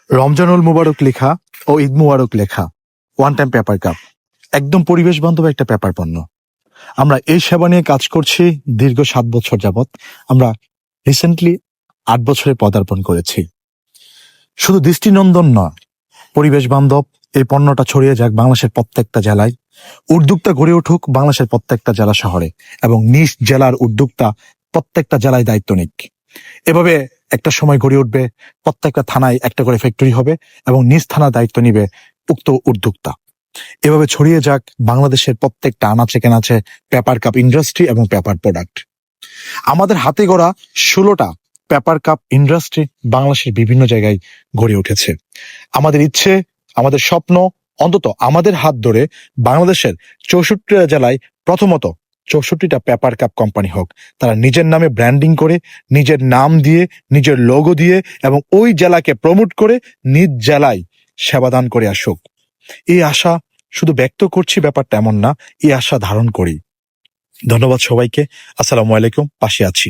রমজানুল মুবারক লেখা ও ঈদ মুবারক লেখা ওয়ান টাইম পেপার কাপ একদম পরিবেশ বান্ধব একটা পেপার পণ্য। আমরা এই সেবা নিয়ে কাজ করছি দীর্ঘ 7 বছর যাবত। আমরা রিসেন্টলি 8 বছরে পদার্পণ করেছি। শুধু দৃষ্টিনন্দন নয়, পরিবেশ বান্ধব এই পণ্যটা ছড়িয়ে যাক বাংলাদেশের প্রত্যেকটা জেলায়। উদ্যোক্তা গড়ে উঠুক বাংলাদেশের প্রত্যেকটা জেলা শহরে, এবং নিজ জেলার উদ্যোক্তা প্রত্যেকটা জেলায় দায়িত্ব নিক। এভাবে একটা সময় গড়ে উঠবে, প্রত্যেকটা থানায় একটা করে ফ্যাক্টরি হবে এবং নিজ থানার দায়িত্ব নিবে উক্ত উদ্যোক্তা। এভাবে ছড়িয়ে যাক বাংলাদেশের প্রত্যেকটা আনাচে কানাচে পেপার কাপ ইন্ডাস্ট্রি এবং পেপার প্রোডাক্ট। আমাদের হাতে গড়া 16টা পেপার কাপ ইন্ডাস্ট্রি বাংলাদেশের বিভিন্ন জায়গায় গড়ে উঠেছে। আমাদের ইচ্ছে, আমাদের স্বপ্ন, অন্তত আমাদের হাত ধরে বাংলাদেশের 64টা জেলায় প্রথমত 64টা পেপার কাপ কোম্পানি হোক। তারা নিজের নামে ব্র্যান্ডিং করে, নিজের নাম দিয়ে, নিজের লোগো দিয়ে এবং ওই জেলাকে প্রমোট করে নিজ জেলায় সেবাদান করে আসুক। এই আশা শুধু ব্যক্ত করছি ব্যাপারটা এমন না, এই আশা ধারণ করি। ধন্যবাদ সবাইকে। আসসালামু আলাইকুম। পাশে আছি।